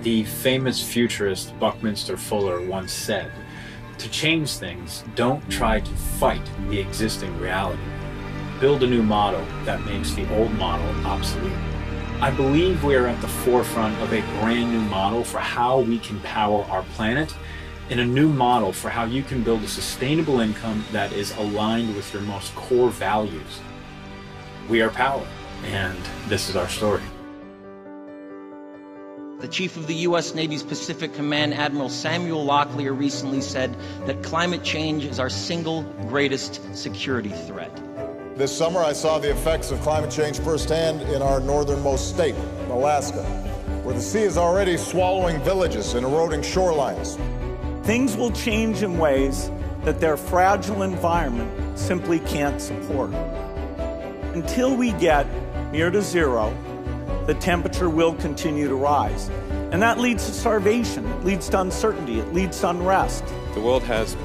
The famous futurist Buckminster Fuller once said, "To change things, don't try to fight the existing reality. Build a new model that makes the old model obsolete." I believe we are at the forefront of a brand new model for how we can power our planet, and a new model for how you can build a sustainable income that is aligned with your most core values. We are power, and this is our story. The chief of the U.S. Navy's Pacific Command, Admiral Samuel Locklear, recently said that climate change is our single greatest security threat. This summer, I saw the effects of climate change firsthand in our northernmost state, Alaska, where the sea is already swallowing villages and eroding shorelines. Things will change in ways that their fragile environment simply can't support. Until we get near to zero, the temperature will continue to rise. And that leads to starvation, it leads to uncertainty, it leads to unrest. The world has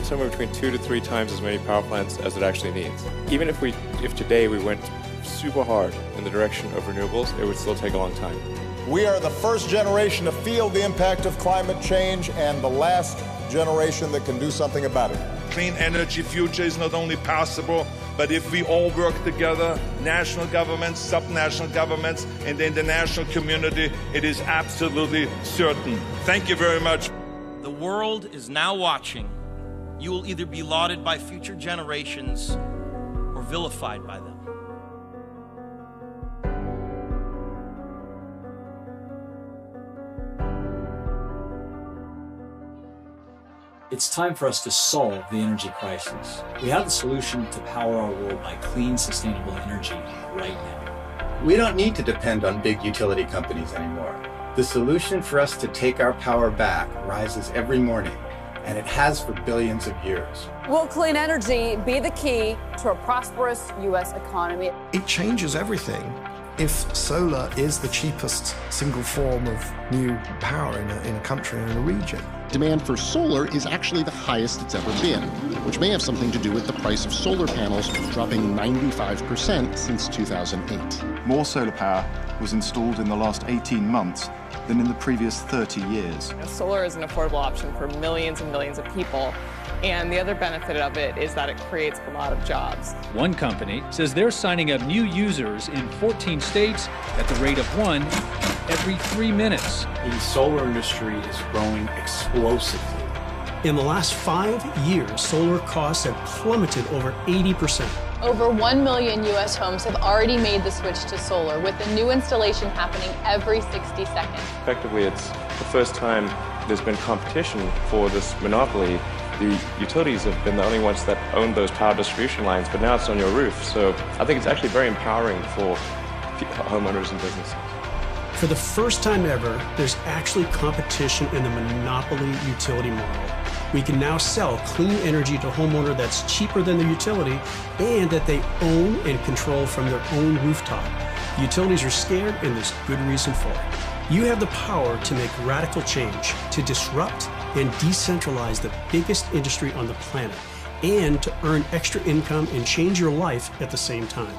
somewhere between 2 to 3 times as many power plants as it actually needs. Even if today we went super hard in the direction of renewables, it would still take a long time. We are the first generation to feel the impact of climate change and the last generation that can do something about it. Clean energy future is not only possible, but if we all work together, national governments, subnational governments, and the international community, it is absolutely certain. Thank you very much. The world is now watching. You will either be lauded by future generations or vilified by them. It's time for us to solve the energy crisis. We have the solution to power our world by clean, sustainable energy right now. We don't need to depend on big utility companies anymore. The solution for us to take our power back rises every morning, and it has for billions of years. Will clean energy be the key to a prosperous U.S. economy? It changes everything. If solar is the cheapest single form of new power in a country or in a region. Demand for solar is actually the highest it's ever been, which may have something to do with the price of solar panels dropping 95% since 2008. More solar power was installed in the last 18 months than in the previous 30 years. Solar is an affordable option for millions and millions of people. And the other benefit of it is that it creates a lot of jobs. One company says they're signing up new users in 14 states at the rate of 1 every 3 minutes. The solar industry is growing explosively. In the last 5 years, solar costs have plummeted over 80%. Over 1 million U.S. homes have already made the switch to solar, with a new installation happening every 60 seconds. Effectively, it's the first time there's been competition for this monopoly. The utilities have been the only ones that own those power distribution lines, but now it's on your roof. So I think it's actually very empowering for homeowners and businesses. For the first time ever, there's actually competition in the monopoly utility model. We can now sell clean energy to a homeowner that's cheaper than the utility and that they own and control from their own rooftop. Utilities are scared, and there's good reason for it. You have the power to make radical change, to disrupt and decentralize the biggest industry on the planet, and to earn extra income and change your life at the same time.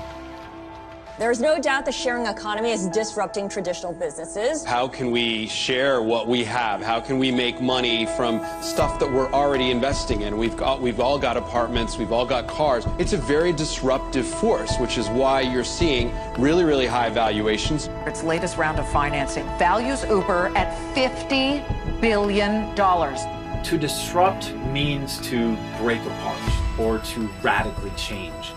There's no doubt the sharing economy is disrupting traditional businesses. How can we share what we have? How can we make money from stuff that we're already investing in? We've all got apartments, we've all got cars. It's a very disruptive force, which is why you're seeing really, really high valuations. Its latest round of financing values Uber at $50 billion. To disrupt means to break apart or to radically change.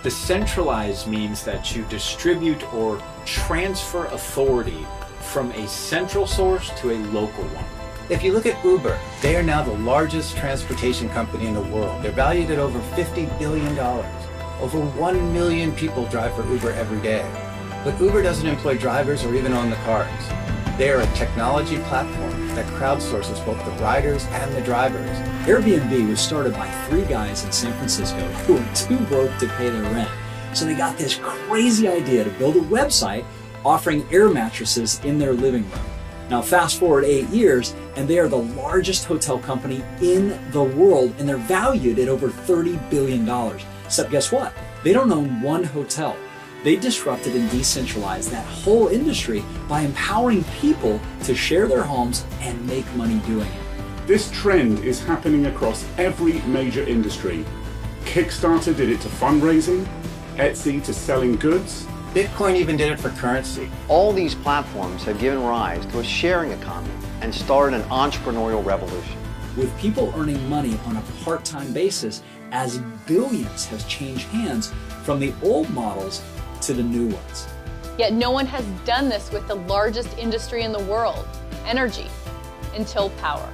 Decentralize means that you distribute or transfer authority from a central source to a local one. If you look at Uber, they are now the largest transportation company in the world. They're valued at over $50 billion. Over 1 million people drive for Uber every day. But Uber doesn't employ drivers or even own the cars. They are a technology platform that crowdsources both the riders and the drivers. Airbnb was started by 3 guys in San Francisco who were too broke to pay their rent. So they got this crazy idea to build a website offering air mattresses in their living room. Now fast forward 8 years, and they are the largest hotel company in the world, and they're valued at over $30 billion. Except guess what? They don't own one hotel. They disrupted and decentralized that whole industry by empowering people to share their homes and make money doing it. This trend is happening across every major industry. Kickstarter did it to fundraising, Etsy to selling goods. Bitcoin even did it for currency. All these platforms have given rise to a sharing economy and started an entrepreneurial revolution. With people earning money on a part-time basis, as billions has changed hands from the old models to the new ones. Yet no one has done this with the largest industry in the world, energy, until power.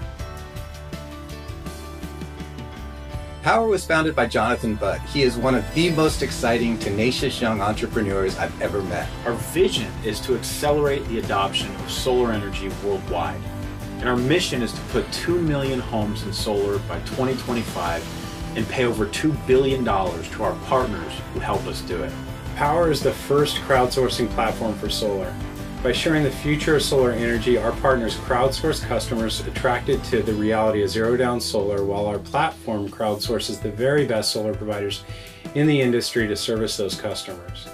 Power was founded by Jonathan Budd. He is one of the most exciting, tenacious young entrepreneurs I've ever met. Our vision is to accelerate the adoption of solar energy worldwide. And our mission is to put 2 million homes in solar by 2025 and pay over $2 billion to our partners who help us do it. Power is the first crowdsourcing platform for solar. By sharing the future of solar energy, our partners crowdsource customers attracted to the reality of zero-down solar, while our platform crowdsources the very best solar providers in the industry to service those customers.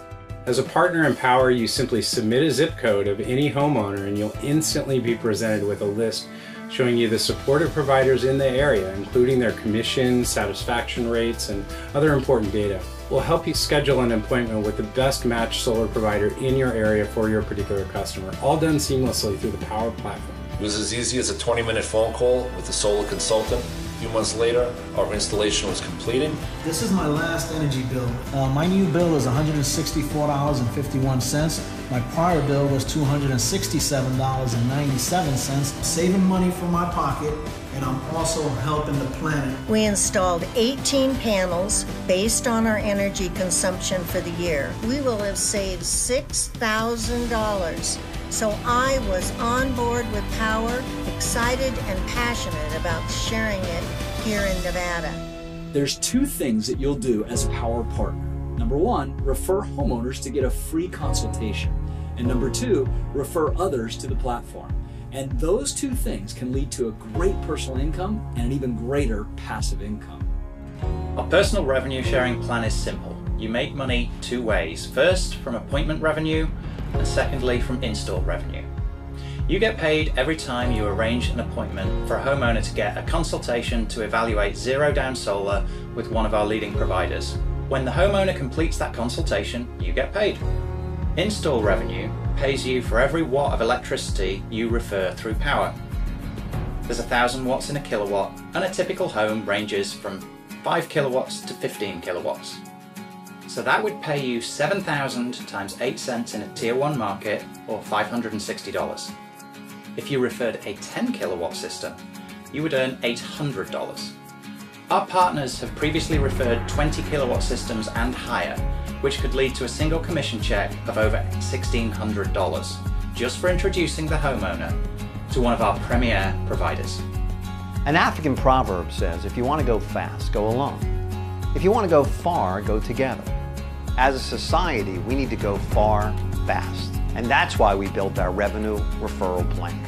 As a partner in Power, you simply submit a zip code of any homeowner and you'll instantly be presented with a list showing you the supportive providers in the area, including their commission, satisfaction rates, and other important data. We'll help you schedule an appointment with the best matched solar provider in your area for your particular customer, all done seamlessly through the Power platform. It was as easy as a 20-minute phone call with a solar consultant. A few months later, our installation was completed. This is my last energy bill. My new bill is $164.51. My prior bill was $267.97, saving money from my pocket, and I'm also helping the planet. We installed 18 panels based on our energy consumption for the year. We will have saved $6,000. So I was on board with Power, excited and passionate about sharing it here in Nevada. There's two things that you'll do as a Power partner. Number one, refer homeowners to get a free consultation. And number two, refer others to the platform. And those two things can lead to a great personal income and an even greater passive income. Our personal revenue sharing plan is simple. You make money two ways. First, from appointment revenue, and secondly, from install revenue. You get paid every time you arrange an appointment for a homeowner to get a consultation to evaluate zero-down solar with one of our leading providers. When the homeowner completes that consultation, you get paid. Install revenue pays you for every watt of electricity you refer through Power. There's 1,000 watts in a kilowatt, and a typical home ranges from 5 kilowatts to 15 kilowatts. So that would pay you 7,000 times 8 cents in a Tier 1 market, or $560. If you referred a 10 kilowatt system, you would earn $800. Our partners have previously referred 20 kilowatt systems and higher, which could lead to a single commission check of over $1,600, just for introducing the homeowner to one of our premier providers. An African proverb says, if you want to go fast, go alone. If you want to go far, go together. As a society, we need to go far, fast. And that's why we built our revenue referral plan.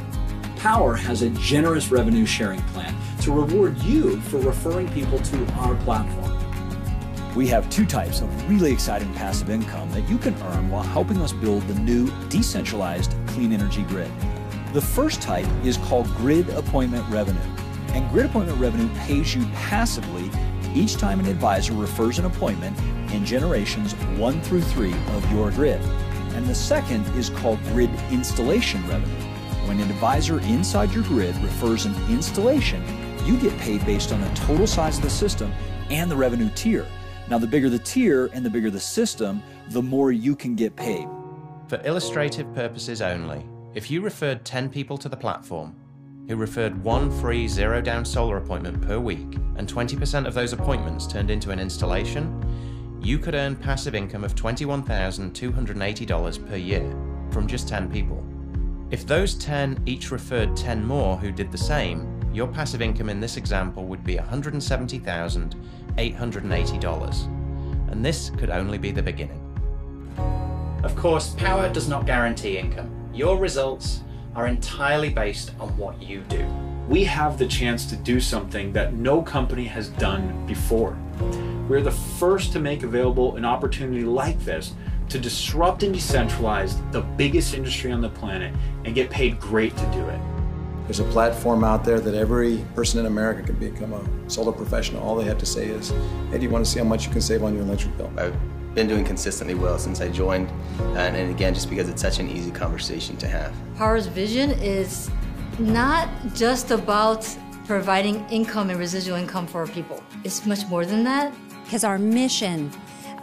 Power has a generous revenue sharing plan to reward you for referring people to our platform. We have two types of really exciting passive income that you can earn while helping us build the new decentralized clean energy grid. The first type is called grid appointment revenue. And grid appointment revenue pays you passively each time an advisor refers an appointment in generations 1 through 3 of your grid. And the second is called grid installation revenue. When an advisor inside your grid refers an installation, you get paid based on the total size of the system and the revenue tier. Now, the bigger the tier and the bigger the system, the more you can get paid. For illustrative purposes only, if you referred 10 people to the platform, who referred one free zero-down solar appointment per week, and 20% of those appointments turned into an installation, you could earn passive income of $21,280 per year from just 10 people. If those 10 each referred 10 more who did the same, your passive income in this example would be $170,880. And this could only be the beginning. Of course, Power does not guarantee income. Your results are entirely based on what you do. We have the chance to do something that no company has done before. We're the first to make available an opportunity like this to disrupt and decentralize the biggest industry on the planet and get paid great to do it. There's a platform out there that every person in America can become a solar professional. All they have to say is, hey, do you want to see how much you can save on your electric bill? I've been doing consistently well since I joined, and again, just because it's such an easy conversation to have. Power's vision is not just about providing income and residual income for our people. It's much more than that. Because our mission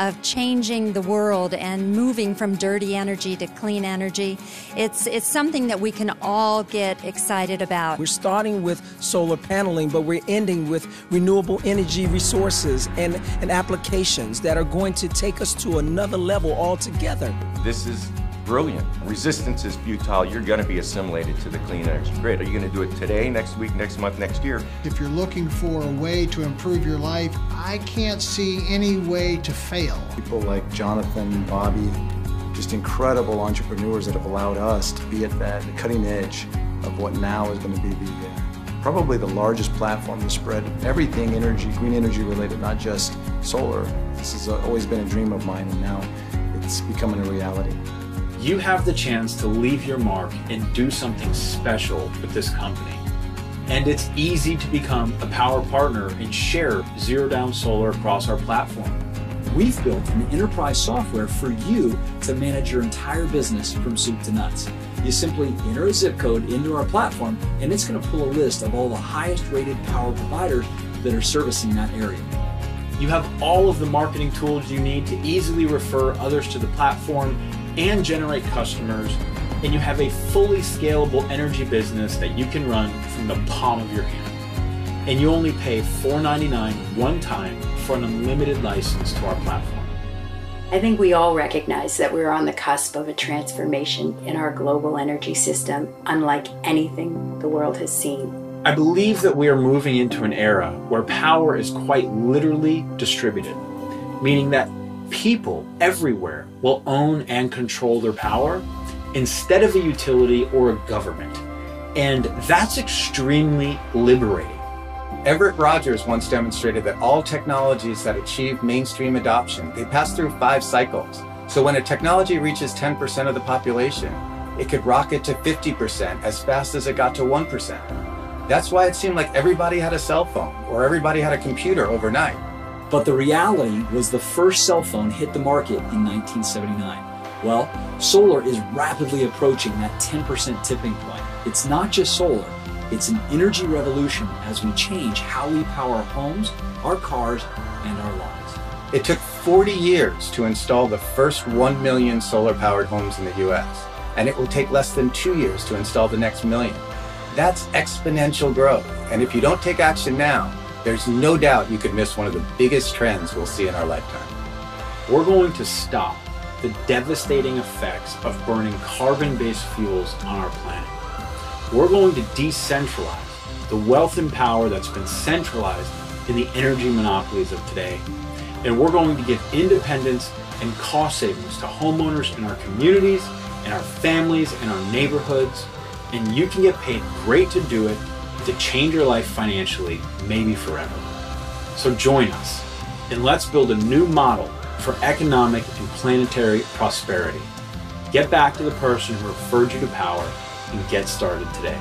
of changing the world and moving from dirty energy to clean energy, it's something that we can all get excited about. We're starting with solar paneling, but we're ending with renewable energy resources and applications that are going to take us to another level altogether. This is brilliant. Resistance is futile. You're going to be assimilated to the clean energy grid. Are you going to do it today, next week, next month, next year? If you're looking for a way to improve your life, I can't see any way to fail. People like Jonathan, Bobby, just incredible entrepreneurs that have allowed us to be at the cutting edge of what now is going to be probably the largest platform to spread everything energy, green energy related, not just solar. This has always been a dream of mine, and now it's becoming a reality. You have the chance to leave your mark and do something special with this company. And it's easy to become a power partner and share Zero Down Solar across our platform. We've built an enterprise software for you to manage your entire business from soup to nuts. You simply enter a zip code into our platform, and it's going to pull a list of all the highest rated power providers that are servicing that area. You have all of the marketing tools you need to easily refer others to the platform and generate customers, and you have a fully scalable energy business that you can run from the palm of your hand. And you only pay $4.99 one time for an unlimited license to our platform. I think we all recognize that we're on the cusp of a transformation in our global energy system, unlike anything the world has seen. I believe that we are moving into an era where power is quite literally distributed, meaning that people everywhere will own and control their power instead of a utility or a government. And that's extremely liberating. Everett Rogers once demonstrated that all technologies that achieve mainstream adoption, they pass through 5 cycles. So when a technology reaches 10% of the population, it could rocket to 50% as fast as it got to 1%. That's why it seemed like everybody had a cell phone or everybody had a computer overnight. But the reality was the first cell phone hit the market in 1979. Well, solar is rapidly approaching that 10% tipping point. It's not just solar, it's an energy revolution as we change how we power our homes, our cars, and our lives. It took 40 years to install the first 1 million solar-powered homes in the US, and it will take less than 2 years to install the next million. That's exponential growth, and if you don't take action now, there's no doubt you could miss one of the biggest trends we'll see in our lifetime. We're going to stop the devastating effects of burning carbon-based fuels on our planet. We're going to decentralize the wealth and power that's been centralized in the energy monopolies of today. And we're going to give independence and cost savings to homeowners in our communities, in our families, in our neighborhoods. And you can get paid great to do it, to change your life financially, maybe forever. So join us, and let's build a new model for economic and planetary prosperity. Get back to the person who referred you to power and get started today.